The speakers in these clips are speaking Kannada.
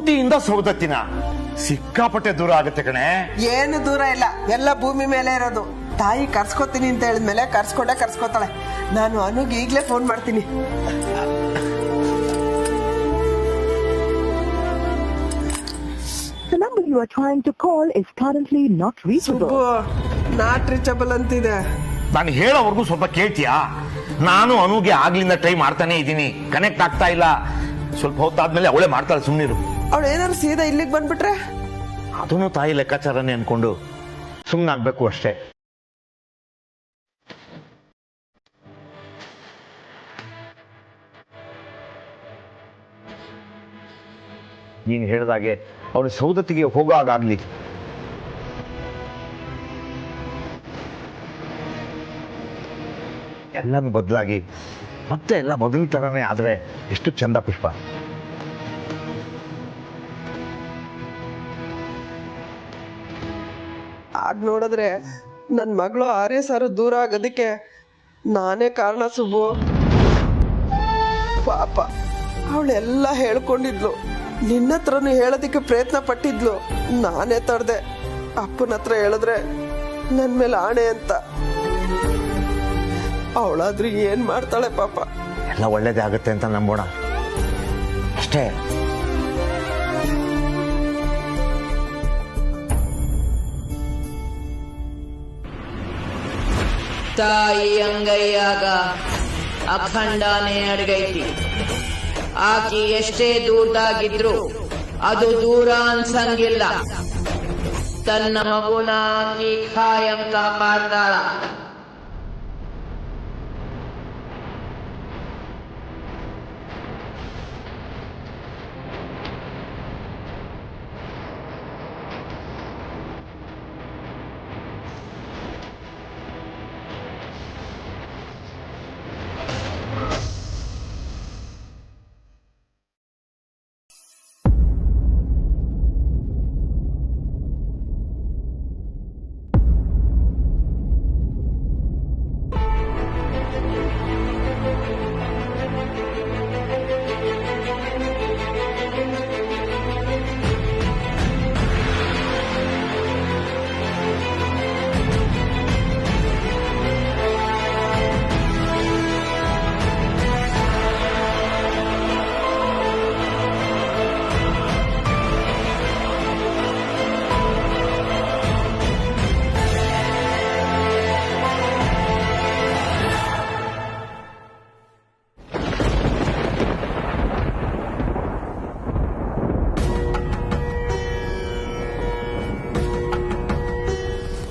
ಊಟಿಯಿಂದ ಸೌದತ್ತಿನ ಸಿಕ್ಕಾಪಟ್ಟೆ ದೂರ ಆಗುತ್ತೆ ಕಣೆ. ಏನು ದೂರ ಇಲ್ಲ, ಎಲ್ಲ ಭೂಮಿ ಮೇಲೆ ಇರೋದು. ತಾಯಿ ಕರ್ಸ್ಕೊತೀನಿ ಅಂತ ಹೇಳಿದ್ಮೇಲೆ ಕರ್ಸ್ಕೊತಾಳೆ. ನಾನು ಅನುಗೆ ಈಗ್ಲೇ ಫೋನ್ ಮಾಡ್ತೀನಿ. The number you are trying to call is currently not reachable. Not reachable ಅಂತಿದೆ. ನಾನು ಹೇಳೋವರೆಗೂ ಸ್ವಲ್ಪ ಕೇಳ್ತೀಯಾ? ನಾನು ಅನುಗೆ ಆಗ್ಲಿಂದ ಟ್ರೈ ಮಾಡ್ತಾನೆ ಇದ್ದೀನಿ, ಕನೆಕ್ಟ್ ಆಗ್ತಾ ಇಲ್ಲ. ಸ್ವಲ್ಪ ಹೊತ್ತಾದ್ಮೇಲೆ ಅವಳೇ ಮಾಡ್ತಾಳೆ, ಸುಮ್ನಿರು. ಅವಳು ಏನಾದ್ರು ಸೀದಾ ಇಲ್ಲಿಗೆ ಬಂದ್ಬಿಟ್ರೆ? ಅದನ್ನು ತಾಯಿ ಲೆಕ್ಕಾಚಾರನೇ ಅನ್ಕೊಂಡು ಸುಮ್ನಾಗ್ಬೇಕು ಅಷ್ಟೇ. ನೀನು ಹೇಳಿದಾಗೆ ಅವಳು ಸೌದತ್ತಿಗೆ ಹೋಗಾಗ್ಲಿ. ಎಲ್ಲನೂ ಬದಲಾಗಿ ಮತ್ತೆ ಎಲ್ಲ ಮೊದಲ ತರನೇ ಆದ್ರೆ ಎಷ್ಟು ಚಂದ ಪುಷ್ಪ. ಆಗ ನೋಡಿದ್ರೆ ನನ್ನ ಮಗಳು 6 ಸಾವಿರ ದೂರ ಆಗೋದಕ್ಕೆ ನಾನೇ ಕಾರಣ ಸುಬ್ಬು. ಪಾಪ ಅವಳೆಲ್ಲ ಹೇಳ್ಕೊಂಡಿದ್ಲು, ನಿನ್ನ ಹತ್ರನು ಹೇಳೋದಕ್ಕೆ ಪ್ರಯತ್ನ ಪಟ್ಟಿದ್ಲು. ನಾನೇ ತಡ್ದೆ. ಅಪ್ಪನ ಹತ್ರ ಹೇಳಿದ್ರೆ ನನ್ನ ಮೇಲೆ ಆಣೆ ಅಂತ. ಅವಳಾದ್ರೂ ಏನ್ ಮಾಡ್ತಾಳೆ ಪಾಪ. ಎಲ್ಲ ಒಳ್ಳೇದೇ ಆಗುತ್ತೆ ಅಂತ ನಂಬೋಣ ಅಷ್ಟೇ. ತಾಯಿ ಅಂಗೈಯಾಗ ಅಖಂಡನೇ ಅಡಗೈತಿ. ಆಕಿ ಎಷ್ಟೇ ದೂರದಾಗಿದ್ರು ಅದು ದೂರ ಅನ್ಸಂಗಿಲ್ಲ. ತನ್ನ ಮಗುನ ಆಕಿ ಖಾಯಂ ಕಾಪಾಡ್ತಾಳ.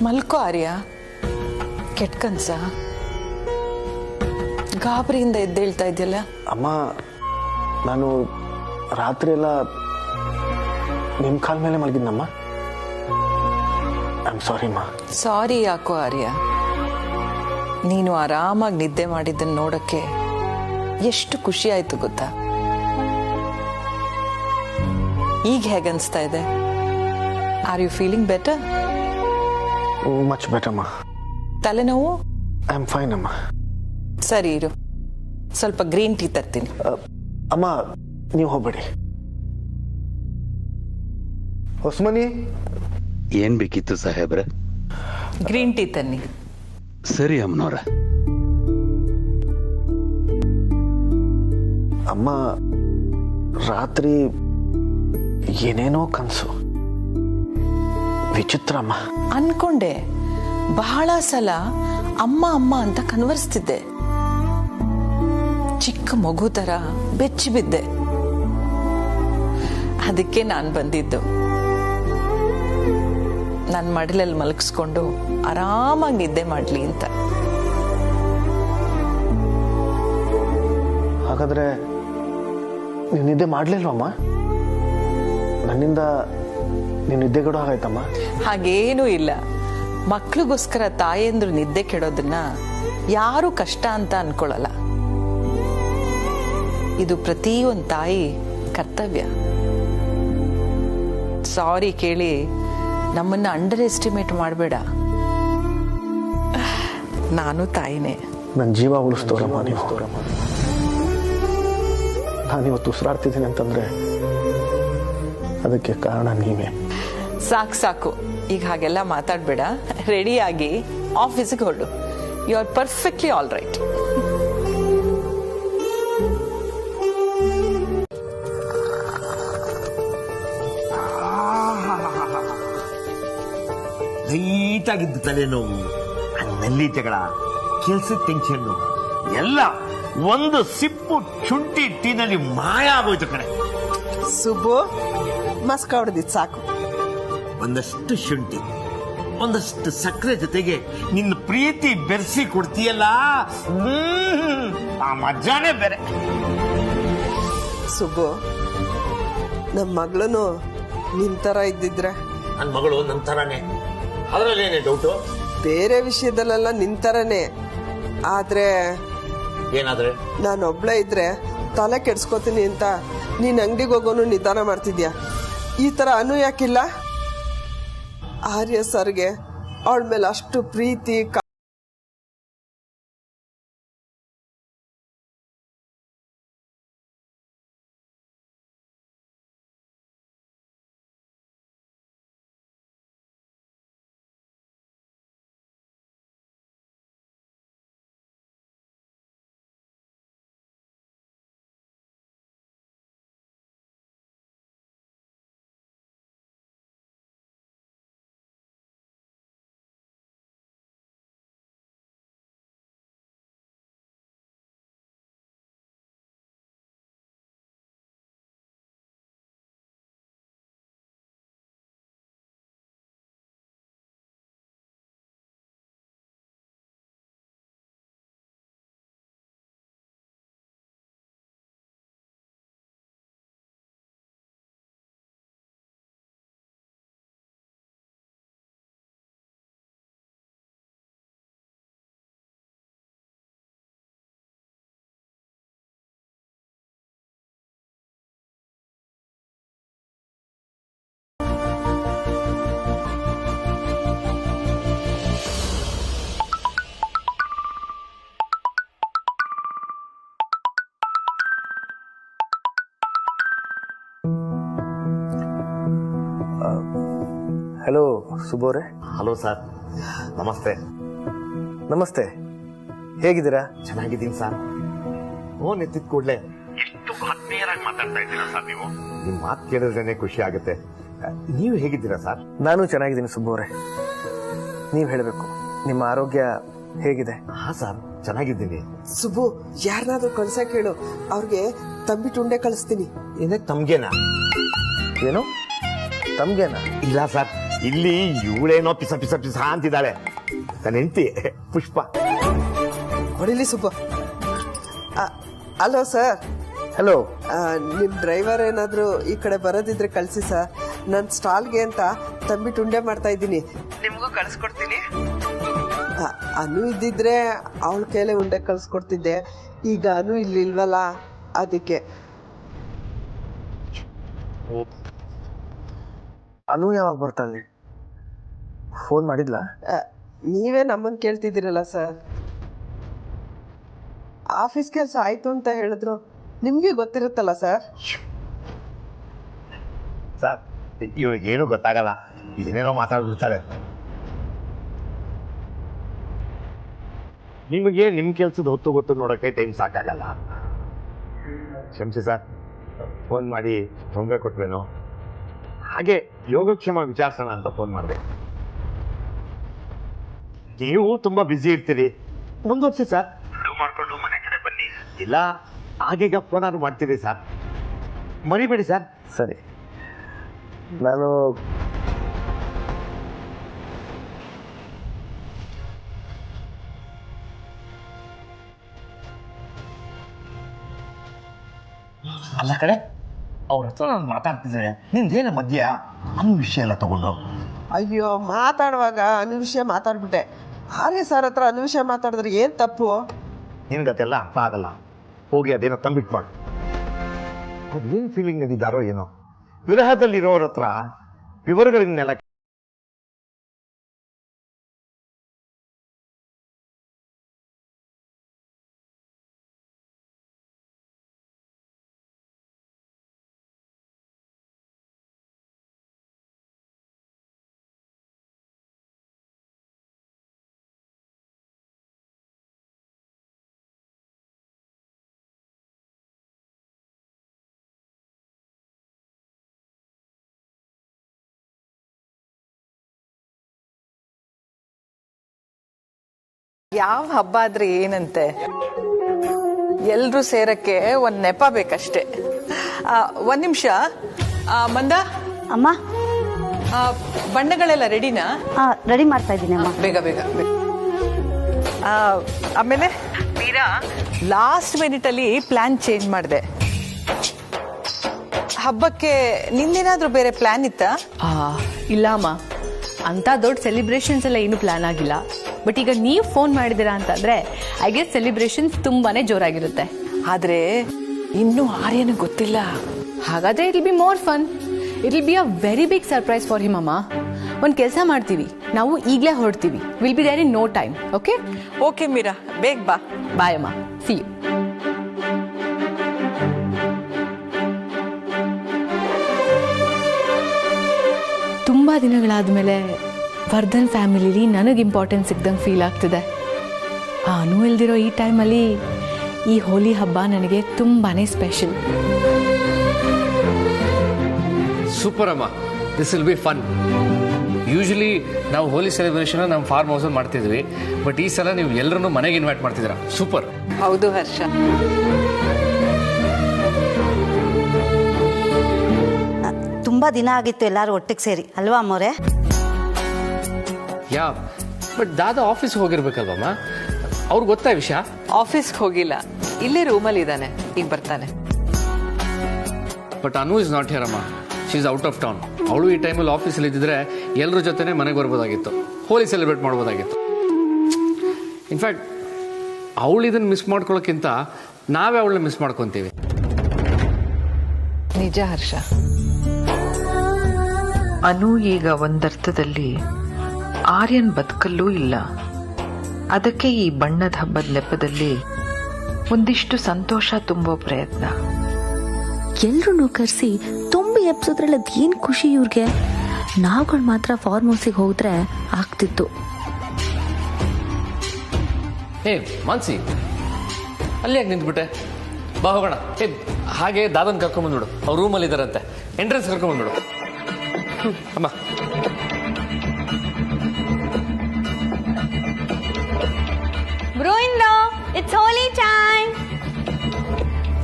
ಮಲ್ಕೋ ಆರ್ಯ, ಕೆಟ್ಟ ಕನ್ಸ? ಗಾಬರಿಯಿಂದ ಎದ್ದೇಳ್ತಾ ಇದೆಯಲ್ಲ? ಅಮ್ಮ, ನಾನು ರಾತ್ರಿ ಎಲ್ಲ ನಿಮ್ಮ ಕಾಲ ಮೇಲೆ ಮಲಗಿದ್ನಮ್ಮ. ಐ ಆಮ್ ಸಾರಿ ಅಮ್ಮ. ಸಾರಿ ಯಾಕೋ ಆರ್ಯ, ನೀನು ಆರಾಮಾಗಿ ನಿದ್ದೆ ಮಾಡಿದ್ದನ್ನು ನೋಡಕ್ಕೆ ಎಷ್ಟು ಖುಷಿ ಆಯ್ತು ಗೊತ್ತಾ? ಈಗ ಹೇಗನ್ಸ್ತಾ ಇದೆ? Are you feeling better? Much better ಅಮ್ಮ. ತಲೆನೋವು? ಐ ಆಮ್ ಫೈನ್ ಅಮ್ಮ. ಸರಿ ಇರು, ಸ್ವಲ್ಪ ಗ್ರೀನ್ ಟೀ ತರ್ತೀನಿ. ಅಮ್ಮ, ನೀವು ಹೋಗ್ಬೇಡಿ. ಹೊಸ್ಮನಿ, ಏನ್ ಬೇಕಿತ್ತು ಸಾಹೇಬ್ರೆ? ಗ್ರೀನ್ ಟೀ ತನ್ನಿ. ಸರಿ ಅಮ್ಮನವ್ರ. ಅಮ್ಮ, ರಾತ್ರಿ ಏನೇನೋ ಕನಸು. ವಿಚಿತ್ರ ಅಮ್ಮ. ಅನ್ಕೊಂಡೆ ಬಹಳ ಸಲ ಅಮ್ಮ ಅಮ್ಮ ಅಂತ ಕನ್ವರ್ಸ್ತಿದ್ದೆ. ಚಿಕ್ಕ ಮಗು ತರ ಬೆಚ್ಚಿ ಬಿದ್ದೆ. ಅದಕ್ಕೆ ನಾನು ಬಂದಿದ್ದು ನನ್ನ ಮಡಿಲಲ್ಲಿ ಮಲಗಿಸ್ಕೊಂಡು ಆರಾಮಾಗಿ ನಿದ್ದೆ ಮಾಡ್ಲಿ ಅಂತ. ಹಾಗಾದ್ರೆ ನೀವು ನಿದ್ದೆ ಮಾಡ್ಲಿಲ್ವಮ್ಮ? ನನ್ನಿಂದ ನೀವು ನಿದ್ದೆಗೆಡೋ ಹಾಗಾಯ್ತಮ್ಮ? ಹಾಗೇನೂ ಇಲ್ಲ. ಮಕ್ಳಿಗೋಸ್ಕರ ತಾಯಂದ್ರು ನಿದ್ದೆ ಕೆಡೋದನ್ನ ಯಾರು ಕಷ್ಟ ಅಂತ ಅನ್ಕೊಳ್ಳಲ್ಲ. ಇದು ಪ್ರತಿಯೊಂದು ತಾಯಿ ಕರ್ತವ್ಯ. ಸಾರಿ ಕೇಳಿ ನಮ್ಮನ್ನ ಅಂಡರ್ ಎಸ್ಟಿಮೇಟ್ ಮಾಡಬೇಡ. ನಾನು ತಾಯಿನೇ. ನನ್ನ ಜೀವ ಉಳಿಸ್ತವ್ರಮ್ಮ ನೀವು. ನಾನಿವತ್ತು ಉಸಿರಾಡ್ತಿದ್ದೀನಿ ಅಂತಂದ್ರೆ ಅದಕ್ಕೆ ಕಾರಣ ನೀವೇ. ಸಾಕು ಸಾಕು, ಈಗ ಹಾಗೆಲ್ಲ ಮಾತಾಡ್ಬೇಡ. ರೆಡಿಯಾಗಿ ಆಫೀಸಿಗೆ ಹೊರಡು. You are perfectly all right. ಲೈಟಾಗಿದ್ದು ತಲೆನೋವು, ನಲ್ಲಿ ಜಗಳ, ಕೆಲ್ಸದ ಟೆನ್ಷನ್ನು ಎಲ್ಲ ಒಂದು ಸಿಪ್ಪು ಶುಂಠಿ ಟೀನಲ್ಲಿ ಮಾಯ ಆಗೋಯ್ತು ಕಣೆ. ಸುಬ್ಬು, ಮಸ್ಕ ಹೊಡೆದಿದ್ ಸಾಕು. ಒಂದಷ್ಟು ಶುಂಠಿ, ಒಂದಷ್ಟು ಸಕ್ಕರೆ ಜೊತೆಗೆ ನಿನ್ನ ಪ್ರೀತಿ ಬೆರೆಸಿ ಕೊಡ್ತೀಯಲ್ಲ, ಆ ಮಜಾನೇ ಬೇರೆ. ಸುಬ್ಬು, ನಮ್ಮ ಮಗಳನು ನಿಂತರ ಇದ್ದಿದ್ರೆ. ನನ್ನ ಮಗಳು ನನ್ನ ತರಾನೇ, ಅದರಲ್ಲೇನೆ ಡೌಟು? ಬೇರೆ ವಿಷಯದಲ್ಲೆಲ್ಲ ನಿಂತರನೇ, ಆದ್ರೆ ಏನಾದ್ರೆ? ನಾನೊಬ್ಳೆ ಇದ್ರೆ ತಲೆ ಕೆಡ್ಸ್ಕೊತೀನಿ ಅಂತ ನೀನ್ ಅಂಗಡಿಗೆ ಹೋಗೋನು ನಿಧಾನ ಮಾಡ್ತಿದ್ಯಾ. ಈ ತರ ಅನು ಯಾಕಿಲ್ಲ? ಆರ್ಯ ಸರ್ಗೆ ಅವಳ ಮೇಲೆ ಅಷ್ಟು ಪ್ರೀತಿ ಹಲೋ ಸುಬೋರೆ. ಹಲೋ ಸರ್, ನಮಸ್ತೆ. ನಮಸ್ತೆ, ಹೇಗಿದ್ದೀರಾ? ಚೆನ್ನಾಗಿದ್ದೀನಿ ಸರ್. ಫೋನ್ ಎತ್ತಿದ ಕೂಡಲೇ ಎಷ್ಟು ಆತ್ಮೀಯರಾಗಿ ಮಾತಾಡ್ತಾ ಇದ್ದೀರಾ ಸರ್ ನೀವು. ನಿಮ್ಮ ಮಾತು ಕೇಳಿದ್ರೇನೆ ಖುಷಿ ಆಗುತ್ತೆ. ನೀವು ಹೇಗಿದ್ದೀರಾ ಸರ್? ನಾನು ಚೆನ್ನಾಗಿದ್ದೀನಿ ಸುಬೋರೆ. ನೀವು ಹೇಳಬೇಕು, ನಿಮ್ಮ ಆರೋಗ್ಯ ಹೇಗಿದೆ? ಹಾ ಸರ್, ಚೆನ್ನಾಗಿದ್ದೀನಿ. ಸುಬ್ಬು, ಯಾರನ್ನಾದ್ರೂ ಕಳ್ಸಕ್ ಹೇಳು, ಅವ್ರಿಗೆ ತಂಬಿಟ್ಟು ಉಂಡೆ ಕಳಿಸ್ತೀನಿ. ಏನಕ್ಕೆ ತಮ್ಗೆನಾ? ಏನು ತಮ್ಗೆನಾ? ಇಲ್ಲ ಸರ್, ಇಲ್ಲಿ ಇವಳೇನೋ ಪಿಸ ಪಿಸ ಪಿಸ ಅಂತಿದ್ದಾಳೆ. ನನ್ನ ಹೆಂಡತಿ ಪುಷ್ಪ. ಹೊಡಿಲಿ ಸುಬ್ಬು. Hello sir. ಹಲೋ. ನಿಮ್ ಡ್ರೈವರ್ ಏನಾದ್ರು ಈ ಕಡೆ ಬರೋದಿದ್ರೆ ಕಳ್ಸಿ ಸರ್. ನನ್ ಸ್ಟಾಲ್ಗೆ ಅಂತ ತಂಬಿಟ್ಟು ಉಂಡೆ ಮಾಡ್ತಾ ಇದ್ದೀನಿ, ನಿಮ್ಗೂ ಕಳ್ಸ್ಕೊಡ್ತೀನಿ. ಅನು ಇದ್ದಿದ್ರೆ ಅವಳ ಕೈಲೇ ಉಂಡೆ ಕಳ್ಸ್ಕೊಡ್ತಿದ್ದೆ. ಈಗ ಅನು ಇಲ್ಲಿ ಇಲ್ವಲ್ಲ, ಅದಕ್ಕೆ. ಅನು ಯಾವಾಗ ಬರ್ತಾಳೆ? ಫೋನ್ ಮಾಡಿದ್ಲ? ನೀವೇ ನಮ್ಮನ್ ಕೇಳ್ತಿದ್ದೀರಲ್ಲ ಸರ್. ಆಫೀಸ್ ಕೆಲಸ ಆಯ್ತು ಅಂತ ಹೇಳಿದ್ರು, ನಿಮ್ಗೆ ಗೊತ್ತಿರುತ್ತಲ್ಲ ಸರ್. ಸರ್, ಇವಾಗ ಏನು ಗೊತ್ತಾಗಲ್ಲ, ಏನೇನೋ ಮಾತಾಡ್ಬಿಡ್ತಾರೆ. ನಿಮಗೆ ನಿಮ್ ಕೆಲ್ಸದ ಹೊತ್ತು ಗೊತ್ತು ನೋಡಕ್ಕೆ ಟೈಮ್ ಸಾಕಾಗಲ್ಲ. ಕ್ಷಮಿಸಿ ಸರ್, ಫೋನ್ ಮಾಡಿ ತೊಂದರೆ ಕೊಟ್ವೇನೋ. ಹಾಗೆ ಯೋಗಕ್ಷೇಮ ವಿಚಾರಿಸೋಣ ಅಂತ ಫೋನ್ ಮಾಡಿದೆ. ನೀವು ತುಂಬಾ ಬ್ಯುಸಿ ಇರ್ತೀರಿ, ಮುಂದುವರ್ಸಿ ಸರ್. ಮಾಡ್ಕೊಂಡು ಮನೆ ಕಡೆ ಬನ್ನಿ, ಇಲ್ಲ ಆಗೀಗ ಫೋನ್ ಆದ್ರೂ ಮಾಡ್ತೀರಿ ಸರ್. ಮರಿಬೇಡಿ ಸರ್. ಸರಿ, ನಾನು ಅಲ್ಲ ಕಡೆ ಅವ್ರ ಹತ್ರ ನಾನು ಮಾತಾಡ್ತಿದ್ರೆ ನಿಂದೇನ ಮಧ್ಯ ಅನ್ನೋ ವಿಷಯ ಎಲ್ಲ ತಗೊಂಡು. ಅಯ್ಯೋ, ಮಾತಾಡುವಾಗ ಅನು ವಿಷಯ ಮಾತಾಡ್ಬಿಟ್ಟೆ. ಆರ್ಯ ಸರ್ ಹತ್ರ ಅನು ವಿಷಯ ಮಾತಾಡಿದ್ರೆ ಏನ್ ತಪ್ಪು? ನಿನ್ಗದೆಲ್ಲ ಅರ್ಥ ಆಗಲ್ಲ. ಹೋಗಿ ಅದೇನೋ ತಂಬಿಟ್ಟು ಮಾಡು. ಏನ್ ಫೀಲಿಂಗ್ ನದಿದ್ದಾರೋ ಏನೋ. ವಿರಹದಲ್ಲಿರೋರ ಹತ್ರ ವಿವರಗಳನ್ನೆಲ್ಲ ಯಾವ ಹಬ್ಬ ಆದ್ರೆ ಏನಂತೆ, ಎಲ್ರೂ ಸೇರಕ್ಕೆ ಒಂದ್ ನೆಪ ಬೇಕಷ್ಟೇ. ಒಂದ್ ನಿಮಿಷ ಮಂದ ಅಮ್ಮ. ಬಣ್ಣಗಳೆಲ್ಲ ರೆಡಿನಾ? ರೆಡಿ ಮಾಡ್ತಾ ಇದ್ದೀನಿ ಅಮ್ಮ. ಬೇಗ ಬೇಗ. ಆಮೇಲೆ ಮೀರಾ, ಲಾಸ್ಟ್ ಮಿನಿಟ್ ಅಲ್ಲಿ ಪ್ಲಾನ್ ಚೇಂಜ್ ಮಾಡಿದೆ. ಹಬ್ಬಕ್ಕೆ ನಿಂದೇನಾದ್ರೂ ಬೇರೆ ಪ್ಲಾನ್ ಇತ್ತಾ? ಇಲ್ಲ ಅಮ್ಮ, ಅಂತ ದೊಡ್ಡ ಸೆಲಿಬ್ರೇಷನ್ಸ್ ಎಲ್ಲ ಏನು ಪ್ಲಾನ್ ಆಗಿಲ್ಲ. ಬಟ್ ಈಗ ನೀವು ಫೋನ್ ಮಾಡಿದಿರಾ ಅಂತಂದ್ರೆ ಐ ಗೆಸ್ ಸೆಲಿಬ್ರೇಷನ್ಸ್ ತುಂಬಾನೇ ಜೋರಾಗಿರುತ್ತೆ. ಆದ್ರೆ ಇನ್ನು ಆರ್ಯನ ಗೊತ್ತಿಲ್ಲ. ಹಾಗಾದ್ರೆ it will be more fun. It will be a very big surprise for him ಅಮ್ಮ. ಒಂದ್ ಕೆಲಸ ಮಾಡ್ತೀವಿ, ನಾವು ಈಗಲೇ ಹೊರಡ್ತೀವಿ. Will be there in no time. Okay okay Meera, ಬೇಗ ಬಾ. ಬಾಯ್ ಅಮ್ಮ, ಸಿ ಯು. ತುಂಬಾ ದಿನಗಳಾದ್ಮೇಲೆ ವರ್ಧನ್ ಫ್ಯಾಮಿಲಿಲಿ ನನಗೆ ಇಂಪಾರ್ಟೆನ್ಸ್ ಸಿಗ್ದಂಗೆ ಫೀಲ್ ಆಗ್ತಿದೆ. ಅನು ಇಲ್ದಿರೋ ಈ ಟೈಮಲ್ಲಿ ಈ ಹೋಲಿ ಹಬ್ಬ ನನಗೆ ತುಂಬಾನೇ ಸ್ಪೆಷಲ್. ಸೂಪರ್ ಅಮ್ಮ, this will be fun. Usually ನಾವು ಹೋಲಿ ಸೆಲೆಬ್ರೇಷನ್ ನಮ್ಮ ಫಾರ್ಮ್ ಹೌಸ್ ಮಾಡ್ತಿದ್ವಿ, ಬಟ್ ಈ ಸಲ ನೀವು ಎಲ್ಲರನ್ನೂ ಮನೆಗೆ ಇನ್ವೈಟ್ ಮಾಡ್ತಿದ್ದೀರಾ. ಸೂಪರ್. ಹೌದು ಹರ್ಷ. ತುಂಬಾ ದಿನ ಆಗಿತ್ತು ಎಲ್ಲಾರು ಒಟ್ಟಿಗೆ ಸೇರಿ, ಅಲ್ವಾ ಅಮ್ಮೋರೆ? ಯಾ, ಬಟ್ ದಾದಾ ಆಫೀಸ್ ಹೋಗಿರ್ಬೇಕಲ್ವಮ್ಮ, ಅವ್ರಿಗೆ ಗೊತ್ತಾ ವಿಷಯ? ಆಫೀಸ್ಗೆ ಹೋಗಿಲ್ಲ, ಇಲ್ಲೇ ರೂಮಲ್ಲಿ ಇದ್ದಾನೆ, ಈಗ ಬರ್ತಾನೆ. But Anu is not here ಅಮ್ಮ, she is out of town. ಅವಳು ಈ ಟೈಮಲ್ಲಿ ಆಫೀಸಲ್ಲಿ ಇದ್ದಿದ್ರೆ ಎಲ್ಲರ ಜೊತೆನೆ ಮನೆಗೆ ಬರ್ಬೋದಾಗಿತ್ತು, ಹೋಲಿ ಸೆಲೆಬ್ರೇಟ್ ಮಾಡ್ಬೋದಾಗಿತ್ತು. ಇನ್ಫ್ಯಾಕ್ಟ್ ಅವಳು ಇದನ್ನು ಮಿಸ್ ಮಾಡ್ಕೊಳ್ಳೋಕ್ಕಿಂತ ನಾವೇ ಅವಳನ್ನ ಮಿಸ್ ಮಾಡ್ಕೊತೀವಿ. ನಿಜ ಹರ್ಷ. ಅನು ಈಗ ಒಂದರ್ಥದಲ್ಲಿ ಆರ್ಯನ್ ಬದುಕಲ್ಲೂ ಇಲ್ಲ. ಅದಕ್ಕೆ ಈ ಬಣ್ಣದ ಹಬ್ಬದ ನೆಪದಲ್ಲಿ ಒಂದಿಷ್ಟು ಸಂತೋಷ ತುಂಬೋ ಪ್ರಯತ್ನ. ಎಲ್ರೂ ಕರೆಸಿ ತುಂಬಿ ಎಬ್ಸೋದ್ರಲ್ಲಿ ಅದೇನು ಖುಷಿ ಇವ್ರಿಗೆ. ನಾವುಗಳು ಮಾತ್ರ ಫಾರ್ಮ್ ಹೌಸಿಗೆ ಹೋದ್ರೆ ಆಗ್ತಿತ್ತು. ಹೇ ಮಾನ್ಸಿ, ಅಲ್ಲಿ ಯಾಕೆ ನಿಂತ್ಬಿಟ್ಟೆ? ಬಾ ಹೋಗೋಣ. ಹೇ, ಹಾಗೆ ದಾದನ್ ಕರ್ಕೊಂಬಂದ್ಬಿಡು, ಅವ್ರ ರೂಮಲ್ಲಿ ಇದ್ದಾರಂತೆ. ಎಂಟ್ರೆನ್ಸ್ ಕರ್ಕೊಂಬಂದ್ಬಿಡು ಅಮ್ಮ. Bro-in-law, it's holy time.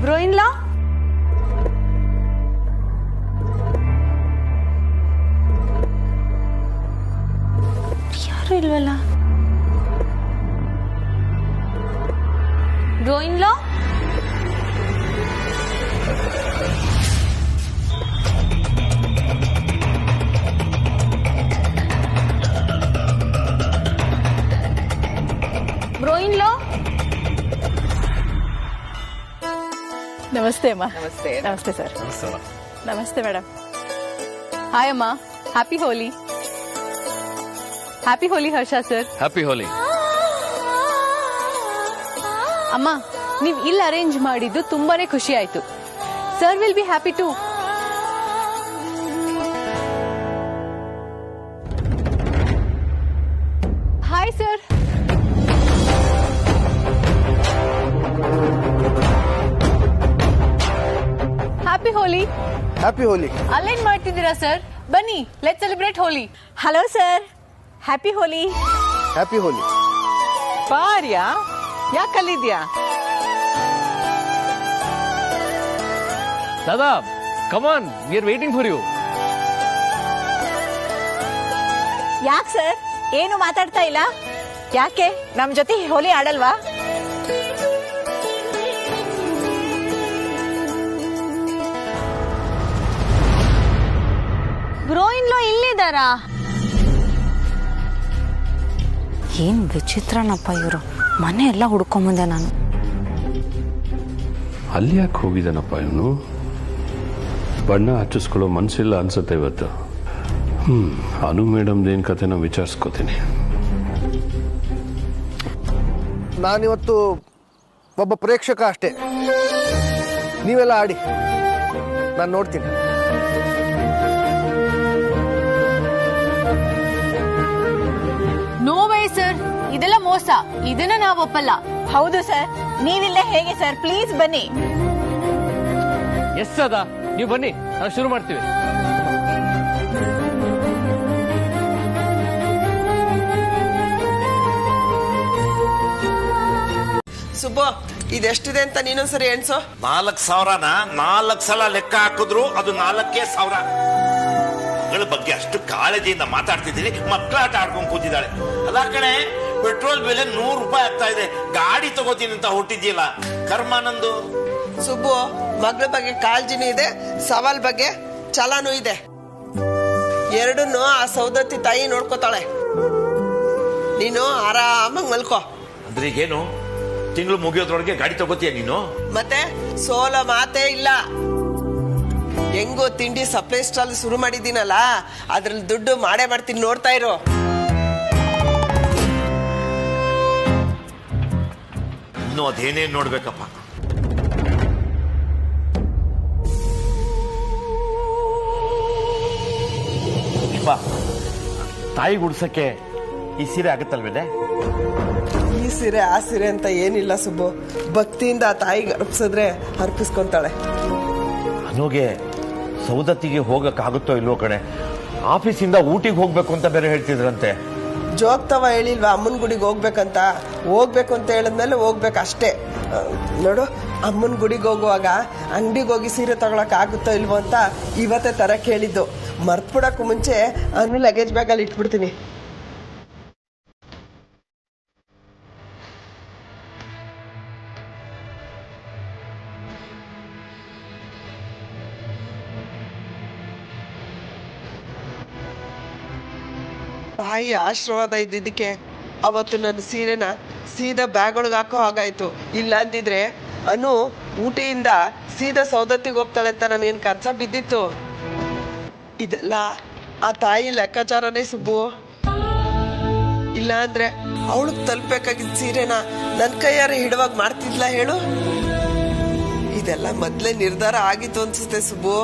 Bro-in-law? ಯಾರು ಇಲ್ವಲ್ಲ. Bro-in-law? Bro-in-law? ನಮಸ್ತೆ ಅಮ್ಮ. ನಮಸ್ತೆ. ನಮಸ್ತೆ ಸರ್. ನಮಸ್ತೆ ಮೇಡಮ್. ಹಾಯ್ ಅಮ್ಮ, happy Holi. Happy Holi Harsha sir. Happy Holi. ಅಮ್ಮ, ನೀವು ಇಲ್ಲಿ ಅರೇಂಜ್ ಮಾಡಿದ್ದು ತುಂಬಾನೇ ಖುಷಿ ಆಯ್ತು. Sir will be happy too. Hi sir. Happy Holi. Happy Holi. ಅಲ್ಲೇನ್ ಮಾಡ್ತಿದ್ದೀರಾ ಸರ್? ಬನ್ನಿ, let celebrate Holi. Hello sir, happy Holi. Happy Holi. ಪಾರ್ಯ, ಯಾಕಲ್ಲಿದ್ಯಾ? ದಾದಾ, come on, we are waiting for you. ಯಾಕೆ ಸರ್ ಏನು ಮಾತಾಡ್ತಾ ಇಲ್ಲ? ಯಾಕೆ ನಮ್ ಜೊತೆ ಹೋಲಿ ಆಡಲ್ವಾ? ಬ್ರೋ-ಇನ್-ಲಾ ಇಲ್ಲಿದ್ದಾರಾ? ಏನ್ ವಿಚಿತ್ರನಪ್ಪ ಇವರು. ಮನೆ ಎಲ್ಲ ಹುಡ್ಕೊಂಬಂದೆ ನಾನು. ಅಲ್ಲಿ ಯಾಕೆ ಹೋಗಿದ್ದಾನಪ್ಪ ಇವನು? ಬಣ್ಣ ಹಚ್ಚಿಸ್ಕೊಳ್ಳೋ ಮನಸ್ಸಿಲ್ಲ ಅನ್ಸುತ್ತೆ ಇವತ್ತು. ಅನು ಮೇಡಮ್ದೇನು ಕತೆ ನಾವು ವಿಚಾರಿಸ್ಕೋತೀನಿ. ನಾನಿವತ್ತು ಒಬ್ಬ ಪ್ರೇಕ್ಷಕ ಅಷ್ಟೇ. ನೀವೆಲ್ಲ ಆಡಿ, ನಾನು ನೋಡ್ತೀನಿ. ನೋ ವೇ ಸರ್, ಇದೆಲ್ಲ ಮೋಸ. ಇದನ್ನ ನಾವು ಒಪ್ಪಲ್ಲ. ಹೌದು ಸರ್, ನೀವಿಲ್ಲ ಹೇಗೆ ಸರ್? ಪ್ಲೀಸ್ ಬನ್ನಿ. ಎಸ್ ಅದ, ನೀವು ಬನ್ನಿ, ನಾವು ಶುರು ಮಾಡ್ತೀವಿ. ಸುಬ್ಬು ಇದೆಷ್ಟಿದೆ ಅಂತ ನೀನೊಂದ್ಸರಿ ಎಣ್ಸು. 4,000ನ 4 ಸಲ ಲೆಕ್ಕ ಹಾಕಿದ್ರು ಅದು 4,000. ಮಗಳ ಬಗ್ಗೆ ಅಷ್ಟು ಕಾಳಜಿಯಿಂದ ಮಾತಾಡ್ತಿದ್ದೀರಿ, ಮಕ್ಕಳಾಟ ಆಡ್ಕೊಂಡು ಕೂತಿದ್ದಾಳೆ. ಅಲ್ಲ ಕಣೆ, ಪೆಟ್ರೋಲ್ ಬೆಲೆ 100 ರೂಪಾಯಿ ಆಗ್ತಾ ಇದೆ, ಗಾಡಿ ತಗೋತೀನಿ ಅಂತ ಹೊಟ್ಟಿದ್ಯಲ್ಲ, ಕರ್ಮ ನಂದು. ಸುಬ್ಬು ಮಗಳ ಬಗ್ಗೆ ಕಾಳಜಿನೂ ಇದೆ, ಸವಾಲ್ ಬಗ್ಗೆ ಛಲನೂ ಇದೆ. ಎರಡನ್ನು ಆ ಸೌದತ್ತಿ ತಾಯಿ ನೋಡ್ಕೋತಾಳೆ. ನೀನು ಆರಾಮಾಗಿ ಮಲ್ಕೋ. ಅಂದ್ರೆ ಈಗೇನು, ತಿಂಗಳು ಮುಗಿಯೋದ್ರೊಳಗೆ ಗಾಡಿ ತಗೋತೀಯ ನೀನು? ಮತ್ತೆ ಸೋಲೋ ಮಾತೇ ಇಲ್ಲ. ಹೆಂಗೋ ತಿಂಡಿ ಸಪ್ಲೈ ಸ್ಟಾಲ್ ಶುರು ಮಾಡಿದ್ದೀನಲ್ಲ, ಅದ್ರಲ್ಲಿ ದುಡ್ಡು ಮಾಡೇ ಮಾಡ್ತೀನಿ, ನೋಡ್ತಾ ಇರೋ. ಇನ್ನು ಅದೇನೇನ್ ನೋಡ್ಬೇಕಪ್ಪ. ತಾಯಿ ಗುಡ್ಸಕ್ಕೆ ಈ ಸೀರೆ ಆಗುತ್ತಲ್ವೇನೆ? ಈ ಸೀರೆ ಆ ಸೀರೆ ಅಂತ ಏನಿಲ್ಲ ಸುಬ್ಬು, ಭಕ್ತಿಯಿಂದ ಆ ತಾಯಿಗೆ ಅರ್ಪಿಸಿದ್ರೆ ಅರ್ಪಿಸ್ಕೊಂತಾಳೆ. ಅನುಗೆ ಸೌದತ್ತಿಗೆ ಹೋಗಕ್ಕಾಗುತ್ತೋ ಇಲ್ವೋ ಕಣೆ, ಆಫೀಸಿಂದ ಊಟಿಗೆ ಹೋಗ್ಬೇಕು ಅಂತ ಬೇರೆ ಹೇಳ್ತಿದ್ರಂತೆ. ಜೋಗ್ತವ ಹೇಳಿಲ್ವಾ ಅಮ್ಮನ ಗುಡಿಗೆ ಹೋಗ್ಬೇಕಂತ? ಹೋಗ್ಬೇಕು ಅಂತ ಹೇಳಿದ್ಮೇಲೆ ಹೋಗ್ಬೇಕು ಅಷ್ಟೇ. ನೋಡು, ಅಮ್ಮನ ಗುಡಿಗೆ ಹೋಗುವಾಗ ಅಂಗಡಿಗೆ ಹೋಗಿ ಸೀರೆ ತಗೊಳಕ್ ಆಗುತ್ತೋ ಇಲ್ವೋ ಅಂತ ಇವತ್ತೇ ತರಕ್ ಹೇಳಿದ್ದು. ಮರ್ತ್ಬಿಡಕ್ಕೂ ಮುಂಚೆ ಅನ್ನು ಲಗೇಜ್ ಬ್ಯಾಗಲ್ಲಿ ಇಟ್ಬಿಡ್ತೀನಿ. ತಾಯಿ ಆಶೀರ್ವಾದ ಇದ್ದಿದ್ದಕ್ಕೆ ಅವತ್ತು ನನ್ನ ಸೀರೆನ ಸೀದಾ ಬ್ಯಾಗ್ ಒಳಗೆ ಹಾಕೋ ಹಾಗಾಯ್ತು. ಇಲ್ಲ ಅಂದಿದ್ರೆ ಅನು ಊಟಿಯಿಂದ ಸೀದಾ ಸೌದತ್ತಿಗೆ ಹೋಗ್ತಾಳೆ ಅಂತ ನನಗೇನು ಕನ್ಸ ಬಿದ್ದಿತ್ತು? ಇದೆಲ್ಲ ಆ ತಾಯಿ ಲೆಕ್ಕಾಚಾರನೇ ಸುಬ್ಬು. ಇಲ್ಲ ಅಂದ್ರೆ ಅವಳಿಗೆ ತಲುಪಬೇಕಾಗಿದ್ದ ಸೀರೆನ ನನ್ನ ಕೈಯಾರ ಹಿಡುವಾಗ ಮಾಡ್ತಿದ್ಲ ಹೇಳು? ಇದೆಲ್ಲ ಮೊದ್ಲೇ ನಿರ್ಧಾರ ಆಗಿತ್ತು ಅನ್ಸುತ್ತೆ ಸುಬ್ಬು.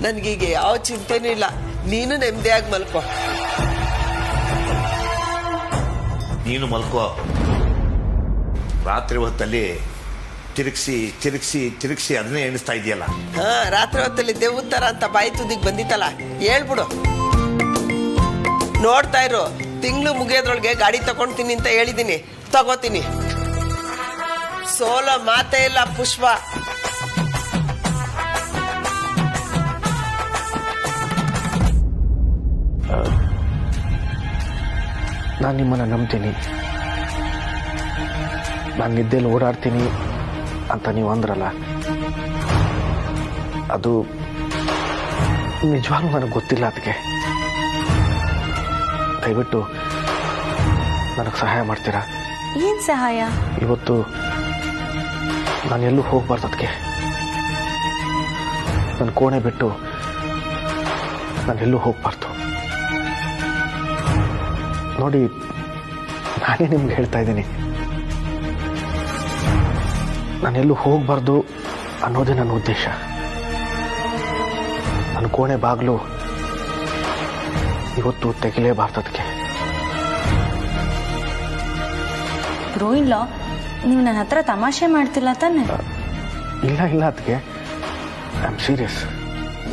ನನ್ಗೀಗ ಯಾವ ಚಿಂತೆನೂ ಇಲ್ಲ, ನೀನು ನೆಮ್ಮದಿಯಾಗಿ ಮಲ್ಕೋ. ನೀನು ಮಲ್ಕೋ. ರಾತ್ರಿ ಹೊತ್ತಲ್ಲಿ ತಿರುಗಿಸಿ ತಿರುಗಿಸಿ ತಿರುಗಿಸಿ ಅದನ್ನೇ ಎಣಿಸ್ತಾ ಇದೆಯಲ್ಲ. ರಾತ್ರಿ ಹೊತ್ತಲ್ಲಿ ದೇವ್ರ ತರ ಅಂತ ಬಾಯಿ ತುದಿಗೆ ಬಂದಿತ್ತಲ್ಲ, ಹೇಳ್ಬಿಡು. ನೋಡ್ತಾ ಇರು, ತಿಂಗಳು ಮುಗಿಯೋದ್ರೊಳಗೆ ಗಾಡಿ ತಗೊಂಡ್ತೀನಿ ಅಂತ ಹೇಳಿದೀನಿ, ತಗೋತೀನಿ. ಸೋಲೋ ಮಾತೇ ಇಲ್ಲ ಪುಷ್ಪ. ನಾನು ನಿಮ್ಮನ್ನು ನಂಬ್ತೀನಿ, ನಾನು ನಿದ್ದೆಯಲ್ಲಿ ಓಡಾಡ್ತೀನಿ ಅಂತ ನೀವು ಅಂದ್ರಲ್ಲ, ಅದು ನಿಜವಾಗ್ಲೂ ನನಗೆ ಗೊತ್ತಿಲ್ಲ. ಅದಕ್ಕೆ ದಯವಿಟ್ಟು ನನಗೆ ಸಹಾಯ ಮಾಡ್ತೀರಾ? ಏನ್ ಸಹಾಯ? ಇವತ್ತು ನಾನು ಎಲ್ಲೂ ಹೋಗ್ಬಾರ್ದು. ಅದಕ್ಕೆ ನನ್ನ ಕೋಣೆ ಬಿಟ್ಟು ನಾನು ಎಲ್ಲೂ ಹೋಗ್ಬಾರ್ದು. ನೋಡಿ, ನಾನೇ ನಿಮ್ಗೆ ಹೇಳ್ತಾ ಇದ್ದೀನಿ, ನಾನೆಲ್ಲೂ ಹೋಗ್ಬಾರ್ದು ಅನ್ನೋದೇ ನನ್ನ ಉದ್ದೇಶ. ನನ್ನ ಕೋಣೆ ಬಾಗಿಲು ಇವತ್ತು ತೆಗಿಲೇಬಾರ್ದು. ಅದಕ್ಕೆ ಬ್ರೋಯಿನ್ಲಾ, ನೀವು ನನ್ನ ಹತ್ರ ತಮಾಷೆ ಮಾಡ್ತಿಲ್ಲ ತಾನೆ? ಇಲ್ಲ ಇಲ್ಲ, ಅದಕ್ಕೆ I am serious.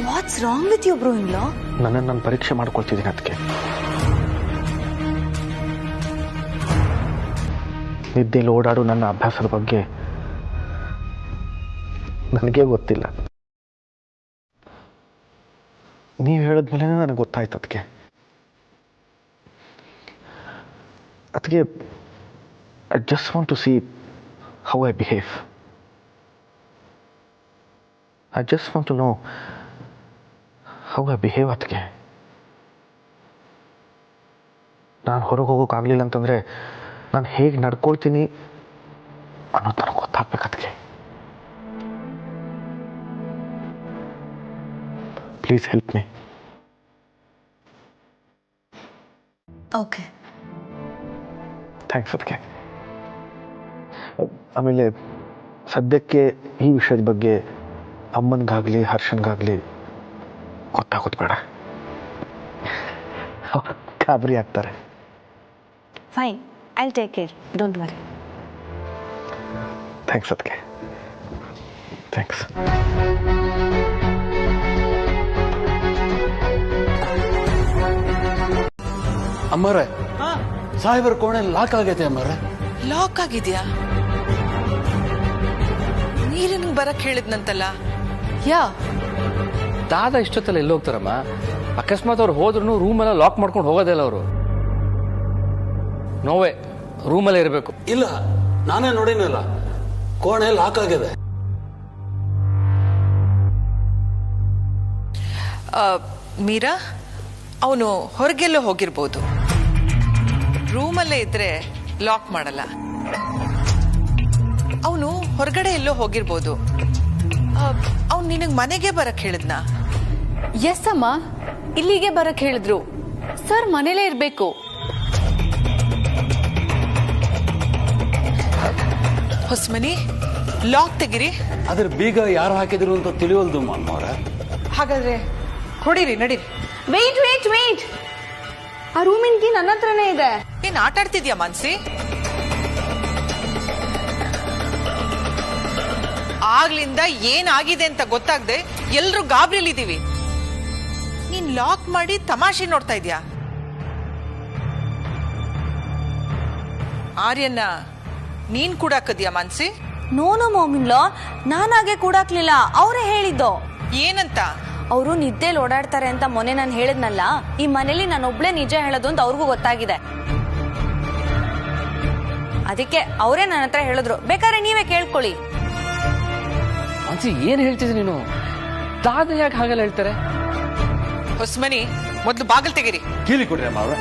What's wrong with you ಬ್ರೋಯಿನ್ಲಾ? ನನ್ನನ್ನು ನಾನು ಪರೀಕ್ಷೆ ಮಾಡ್ಕೊಳ್ತಿದ್ದೀನಿ. ಅದಕ್ಕೆ ನಿದ್ದೆಯಲ್ಲಿ ಓಡಾಡು ನನ್ನ ಅಭ್ಯಾಸದ ಬಗ್ಗೆ ನನಗೆ ಗೊತ್ತಿಲ್ಲ. ನೀವು ಹೇಳಿದ್ಮೇಲೆ ನನಗೆ ಗೊತ್ತಾಯ್ತು. ಅದಕ್ಕೆ I just want to see how I behave. I just want to know how I behave. ಅದಕ್ಕೆ ನಾನು ಹೊರಗೆ ಹೋಗೋಕ್ಕಾಗಲಿಲ್ಲ ಅಂತಂದರೆ ನಾನು ಹೇಗೆ ನಡ್ಕೊಳ್ತೀನಿ ಅನ್ನೋದು ನನಗೆ ಗೊತ್ತಾಗ್ಬೇಕು. ಅದಕ್ಕೆ please help me. Okay, thanks. ಅದಕ್ಕೆ ಆಮೇಲೆ ಸದ್ಯಕ್ಕೆ ಈ ವಿಷಯದ ಬಗ್ಗೆ ಅಮ್ಮನಿಗಾಗಲಿ ಹರ್ಷನ್ಗಾಗಲಿ ಗೊತ್ತಾಗೋದು ಬೇಡ, ಗಾಬರಿ ಆಗ್ತಾರೆ. Fine, I'll take care. Don't worry. Thanks, ಅದಕ್ಕೆ. Thanks. ಅಮ್ಮರೇ ಸಾಹೇಬರ ಕೋಣೆ ಲಾಕ್ ಆಗೈತೆ ಅಮ್ಮರೇ. ಲಾಕ್ ಆಗಿದ್ಯಾ? ನೀರಿನ ಬರಕ್ ಹೇಳಿದ್ನಂತಲ್ಲ. ಯಾ ದಾದ ಇಷ್ಟೊತ್ತಲ್ಲ ಎಲ್ಲಿ ಹೋಗ್ತಾರಮ್ಮ? ಅಕಸ್ಮಾತ್ ಅವ್ರು ಹೋದ್ರು ರೂಮ್ ಎಲ್ಲ ಲಾಕ್ ಮಾಡ್ಕೊಂಡು ಹೋಗೋದೇ ಇಲ್ಲ ಅವರು. ನೋವೇ ರೂಮಲ್ಲೇ ಇರಬೇಕು. ಇಲ್ಲ, ನಾನೇ ನೋಡಿನಲ್ಲ, ಕೋಣೆ ಲಾಕ್ ಆಗಿದೆ. ಮೀರಾ, ಅವನು ಹೊರಗೆಲ್ಲೋ ಹೋಗಿರ್ಬೋದು. ರೂಮಲ್ಲೇ ಇದ್ರೆ ಲಾಕ್ ಮಾಡಲ್ಲ. ಅವನು ಹೊರಗಡೆ ಎಲ್ಲೋ ಹೋಗಿರ್ಬೋದು. ಅವ್ನು ನಿನಗೆ ಮನೆಗೆ ಬರಕ್ ಹೇಳಿದ್ನ? ಎಸ್ ಅಮ್ಮ, ಇಲ್ಲಿಗೆ ಬರಕ್ ಹೇಳಿದ್ರು. ಸರ್ ಮನೇಲೇ ಇರ್ಬೇಕು. ಹೊಸ್ಮನಿ, ಲಾಕ್ ತೆಗಿರಿ. ಅದ್ರ ಬೀಗ ಯಾರು ಹಾಕಿದ್ರು ಅಂತ ತಿಳಿಯೋಲ್ದು ಮಾಮವ್ರ. ಹಾಗಾದ್ರೆ ಹೊಡೀರಿ, ನಡೀರಿ. ವೇಟ್ ವೇಟ್ ವೇಟ್, ಆ ರೂಮಿನ ಕೀ ನನ್ನ ಹತ್ರನೇ ಇದೆ. ಏನ್ ಆಟ ಆಡ್ತಿದ್ಯಾ ಮಾನ್ಸಿ? ಆಗ್ಲಿಂದ ಏನಾಗಿದೆ ಅಂತ ಗೊತ್ತಾಗದೆ ಎಲ್ರು ಗಾಬರಿಲಿದ್ದೀವಿ. ನೀನ್ ಲಾಕ್ ಮಾಡಿ ತಮಾಷೆ ನೋಡ್ತಾ ಇದ್ಯಾ? ಆರ್ಯನ್ನ ನೀನ್ ಕೂಡಾಕದ್ಯಾ ಮಾನ್ಸಿ? ನೋನು ಮಾಮಿನ್ಲೋ, ನಾನಾಗೆ ಕೂಡಾಕ್ಲಿಲ್ಲ, ಅವರೇ ಹೇಳಿದ್ದು. ಏನಂತ? ಅವರು ನಿದ್ದೆಲಿ ಓಡಾಡ್ತಾರೆ ಅಂತ ಮೊನ್ನೆ ನಾನು ಹೇಳಿದ್ನಲ್ಲ, ಈ ಮನೇಲಿ ನಾನೊಬ್ಳೆ ನಿಜ ಹೇಳೋದು ಅಂತ ಅವ್ರಿಗೂ ಗೊತ್ತಾಗಿದೆ. ಅದಕ್ಕೆ ಅವರೇ ನನ್ನ ಹತ್ರ ಹೇಳಿದ್ರು. ಬೇಕಾದ್ರೆ ನೀವೇ ಕೇಳ್ಕೊಳ್ಳಿ. ಮಾನ್ಸಿ, ಏನ್ ಹೇಳ್ತಿದ್ದೆ ನೀನು? ದಾದ ಯಾಕೆ ಹಾಗೆಲ್ಲ ಹೇಳ್ತಾರೆ? ಹೊಸ್ಮನಿ, ಮೊದ್ಲು ಬಾಗಿಲು ತೆಗೀರಿ. ಕೀಲಿ ಕೊಡ್ರಿ ಅಮ್ಮ ಅವ್ರ.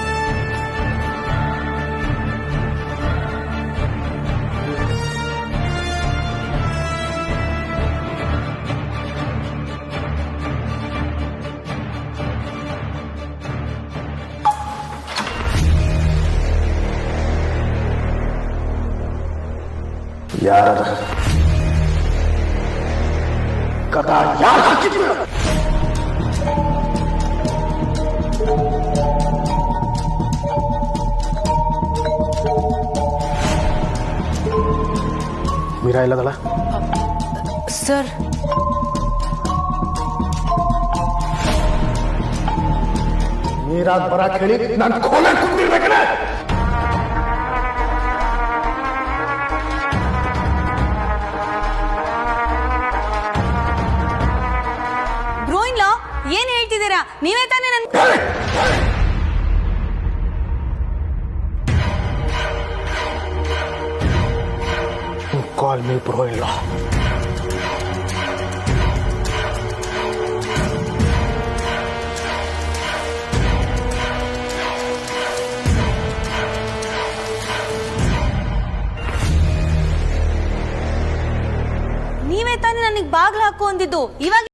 ಯಾರ ಕಥಾ ಯಾರು ಹಾಕಿದ್ರು? ಮೀರಾ ಇಲ್ಲದಲ್ಲ ಸರ್? ಮೀರಾ ಬರಕ್ ಹೇಳಿ ನಾನು ಕೋಲೆ ಕುಂದಿರ್ಬೇಕಲ್ಲ. ಬ್ರೋಯಿನ್ಲಾ, ಏನ್ ಹೇಳ್ತಿದ್ದೀರಾ? ನೀವೇ ತಾನೇ ನನ್ ಕಾಲ್ ಮೀ ಬ್ರೋಯಿನ್ಲಾ. ನೀವೇ ತಾನೇ ನನಗೆ ಬಾಗ್ಲು ಹಾಕು ಅಂದಿದ್ದು. ಇವಾಗ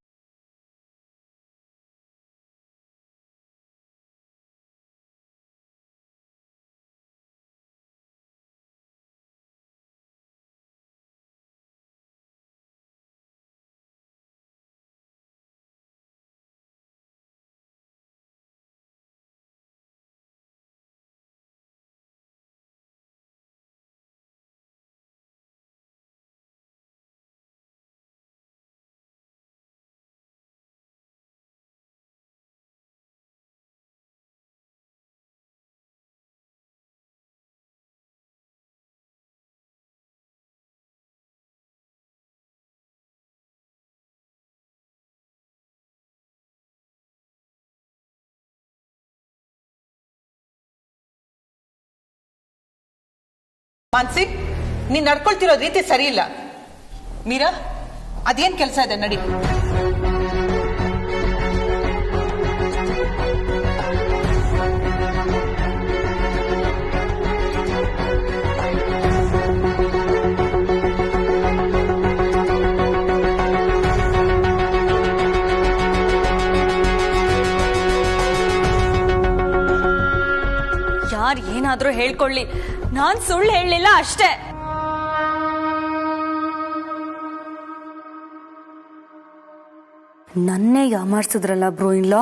ಮಾನ್ಸಿ, ನೀನ್ ನಡ್ಕೊಳ್ತಿರೋ ರೀತಿ ಸರಿ ಇಲ್ಲ. ಮೀರಾ, ಅದೇನ್ ಕೆಲಸ ಇದೆ, ನಡಿ. ಯಾರು ಏನಾದ್ರೂ ಹೇಳ್ಕೊಳ್ಳಿ, ನಾನ್ ಸುಳ್ಳು ಹೇಳಲಿಲ್ಲ ಅಷ್ಟೇ. ನನ್ನೇ ಯಾಮಾರ್ಸಿದ್ರಲ್ಲ ಬ್ರೋಯಿನ್ಲಾ.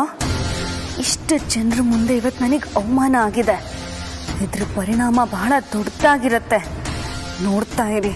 ಇಷ್ಟು ಜನರ ಮುಂದೆ ಇವತ್ತು ನನಗೆ ಅವಮಾನ ಆಗಿದೆ. ಇದ್ರ ಪರಿಣಾಮ ಬಹಳ ದೊಡ್ಡದಾಗಿರತ್ತೆ. ನೋಡ್ತಾ ಇರಿ.